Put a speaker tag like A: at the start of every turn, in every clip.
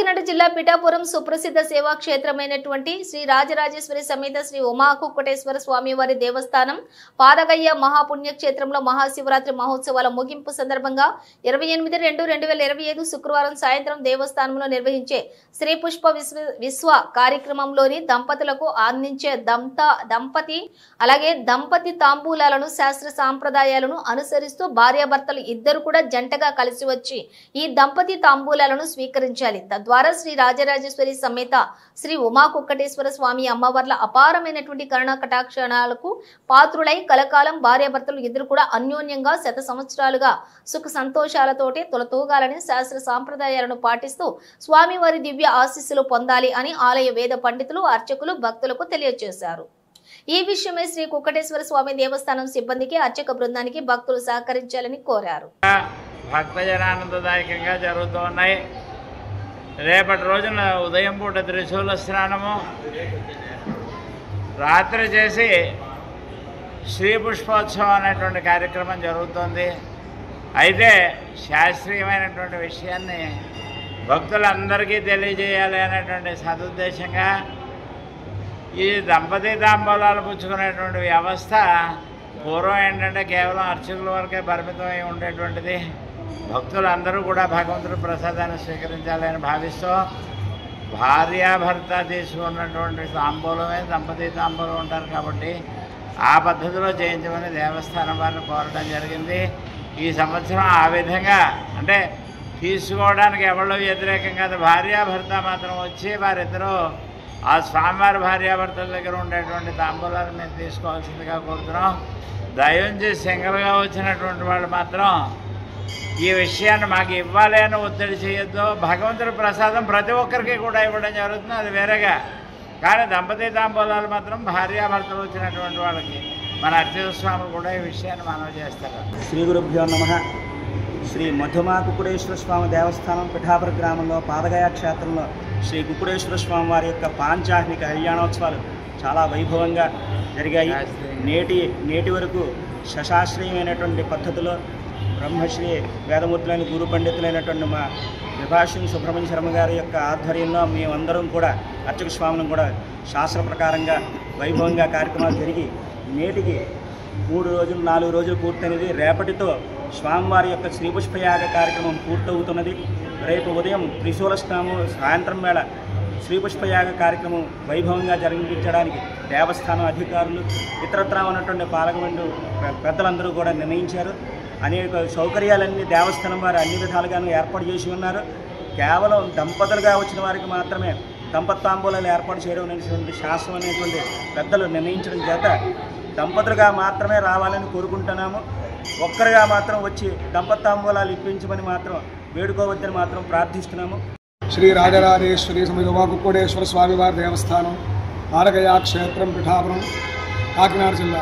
A: కాకినాడ జిల్లా పిఠాపురం సుప్రసిద్ధ సేవా క్షేత్రమైనటువంటి శ్రీ రాజరాజేశ్వరి సమేత శ్రీ ఉమా కుక్కటేశ్వర స్వామి వారి దేవస్థానం పాదగయ్య మహాపుణ్యక్షేత్రంలో మహాశివరాత్రి మహోత్సవాల ముగింపు సందర్భంగా 28/2/2025 శుక్రవారం సాయంత్రం దేవస్థానంలో నిర్వహించే శ్రీ పుష్ప విశ్వ కార్యక్రమంలోని దంపతులకు అందించే దంపతి తాంబూలాలను శాస్త్ర సాంప్రదాయాలను అనుసరిస్తూ భార్యాభర్తలు ఇద్దరు కూడా జంటగా కలిసి వచ్చి ఈ దంపతి తాంబూలాలను స్వీకరించాలి. తద్వారా శ్రీ రాజరాజేశ్వరి సమేత శ్రీ ఉమా కుక్కటేశ్వర స్వామి అమ్మవార్ల అపారమైనటువంటి కరుణ కటాక్షణాలకు పాత్రులై కలకాలం భార్యాభర్తలు ఇద్దరు కూడా అన్యోన్యంగా శత సంవత్సరాలుగా సుఖ సంతోషాలతోటి తొలతూగాలని శాస్త్ర సాంప్రదాయాలను పాటిస్తూ స్వామివారి దివ్య ఆశీస్సులు పొందాలి అని ఆలయ వేద పండితులు అర్చకులు భక్తులకు తెలియజేశారు. ఈ విషయమై శ్రీ కుక్కటేశ్వర స్వామి దేవస్థానం సిబ్బందికి అర్చక బృందానికి భక్తులు సహకరించాలని కోరారు.
B: భక్తజనానందదాయకంగా జరుగుతున్నాయి. రేపటి రోజున ఉదయం పూట త్రిశూల స్నానము, రాత్రి చేసి శ్రీ పుష్పోత్సవం అనేటువంటి కార్యక్రమం జరుగుతుంది. అయితే శాస్త్రీయమైనటువంటి విషయాన్ని భక్తులందరికీ తెలియజేయాలి అనేటువంటి సదుద్దేశంగా ఈ దంపతి తాంబూలాలు పుచ్చుకునేటువంటి వ్యవస్థ పూర్వం ఏంటంటే కేవలం అర్చకుల వరకే పరిమితమై ఉండేటువంటిది. భక్తులందరూ కూడా భగవంతుడి ప్రసాదాన్ని స్వీకరించాలని భావిస్తూ భార్యాభర్త తీసుకున్నటువంటి తాంబూలమే దంపతి తాంబూలం ఉంటారు కాబట్టి ఆ పద్ధతిలో చేయించమని దేవస్థానం వారిని కోరడం జరిగింది. ఈ సంవత్సరం ఆ విధంగా అంటే తీసుకోవడానికి ఎవరో వ్యతిరేకం కాదు, భార్యాభర్త మాత్రం వచ్చి వారిద్దరూ ఆ స్వామివారి భార్యాభర్తల దగ్గర ఉండేటువంటి తాంబూలాలు మేము తీసుకోవాల్సిందిగా కోరుతున్నాం. దయించి సింగిల్గా వచ్చినటువంటి వాళ్ళు మాత్రం ఈ విషయాన్ని మాకు ఇవ్వాలి అని ఒత్తిడి చేయొద్దు. భగవంతుడి ప్రసాదం ప్రతి ఒక్కరికి కూడా ఇవ్వడం జరుగుతుంది, అది వేరేగా. కానీ దంపతి తాంబూలాలు మాత్రం భార్యాభర్తలు వచ్చినటువంటి వాళ్ళకి మన అర్చక స్వాములు కూడా ఈ విషయాన్ని మనవి చేస్తారు.
C: శ్రీ గురుభ్యో నమః. శ్రీ మధుమా కుక్కటేశ్వర స్వామి దేవస్థానం పిఠాపురం గ్రామంలో పాదగయ క్షేత్రంలో శ్రీ కుక్కటేశ్వర స్వామి వారి యొక్క పాంచాహ్నిక కళ్యాణోత్సవాలు చాలా వైభవంగా జరిగాయి. నేటి వరకు శశాస్త్రీయమైనటువంటి పద్ధతిలో బ్రహ్మశ్రీ వేదమూర్తులైన గురు పండితులైనటువంటి మా విభాషణ సుబ్రహ్మణ్య శర్మ గారి యొక్క ఆధ్వర్యంలో మేమందరం కూడా అర్చక స్వాములను కూడా శాస్త్ర ప్రకారంగా వైభవంగా కార్యక్రమాలు జరిగి నేటికి 3 రోజులు 4 రోజులు పూర్తయినది. రేపటితో స్వామివారి యొక్క శ్రీపుష్పయాగ కార్యక్రమం పూర్తవుతున్నది. రేపు ఉదయం త్రిశూల స్నానం, సాయంత్రం వేళ శ్రీపుష్పయాగ కార్యక్రమం వైభవంగా జరిపించడానికి దేవస్థానం అధికారులు ఇతరత్రా ఉన్నటువంటి పాలకమండలి పెద్దలందరూ కూడా నిర్ణయించారు. అనేక సౌకర్యాలన్నీ దేవస్థానం వారు అన్ని విధాలుగాను ఏర్పాటు చేసి ఉన్నారు. కేవలం దంపతులుగా వచ్చిన వారికి మాత్రమే దంపతి తాంబూలాలు ఏర్పాటు చేయడం అనేటువంటి శాస్త్రం అనేటువంటి పెద్దలు నిర్ణయించడం చేత దంపతులుగా మాత్రమే రావాలని కోరుకుంటున్నాము. ఒక్కరుగా మాత్రం వచ్చి దంపతి తాంబూలాలు ఇప్పించమని మాత్రం వేడుకోవద్దని మాత్రం ప్రార్థిస్తున్నాము.
D: శ్రీ రాజరాజేశ్వరి సమేత ఉమా కుక్కటేశ్వర స్వామివారి దేవస్థానం పాదగయ క్షేత్రం పిఠాపురం కాకినాడ జిల్లా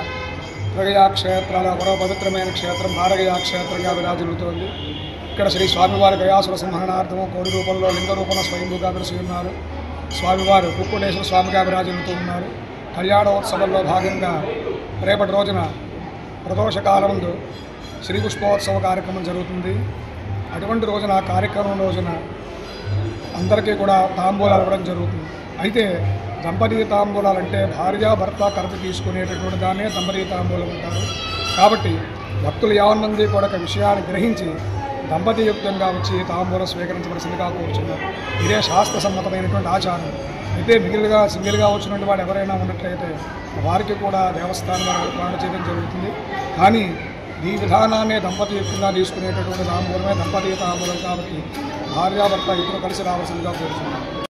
D: త్రగయ క్షేత్రాల మరో పవిత్రమైన క్షేత్రం పాదగయ క్షేత్రంగా విరాజిల్లుతోంది. ఇక్కడ శ్రీ స్వామివారి గయాసుర సంహరణార్థము కోడి రూపంలో లింగ రూపంలో స్వయంభూగా వెలిసి ఉన్నారు. స్వామివారు కుక్కటేశ్వర స్వామిగా విరాజిల్లుతూ ఉన్నారు. కళ్యాణోత్సవంలో భాగంగా రేపటి రోజున ప్రదోషకాలం ముందు శ్రీ పుష్పోత్సవ కార్యక్రమం జరుగుతుంది. అటువంటి రోజున కార్యక్రమం రోజున అందరికీ కూడా తాంబూలాలు ఇవ్వడం జరుగుతుంది. అయితే దంపతి తాంబూలాలు అంటే భార్యాభర్త కలిసి తీసుకునేటటువంటి దాన్నే దంపతి తాంబూలం అంటారు. కాబట్టి భక్తులు యావన్మంది కూడా ఒక విషయాన్ని గ్రహించి దంపతియుక్తంగా వచ్చి తాంబూలం స్వీకరించవలసిందిగా కోరుచున్నారు. ఇదే శాస్త్ర సమ్మతమైనటువంటి ఆచారం. అయితే సింగిల్గా వచ్చినటువంటి వాడు ఎవరైనా ఉన్నట్లయితే వారికి కూడా దేవస్థానం ఏర్పాటు చేయడం జరుగుతుంది. కానీ ఈ విధానాన్ని దంపతియుక్తంగా తీసుకునేటటువంటి తాంబూలమే దంపతి తాంబూలం కాబట్టి భార్యాభర్త ఇద్దరు కలిసి రావాల్సిందిగా కోరుతున్నారు.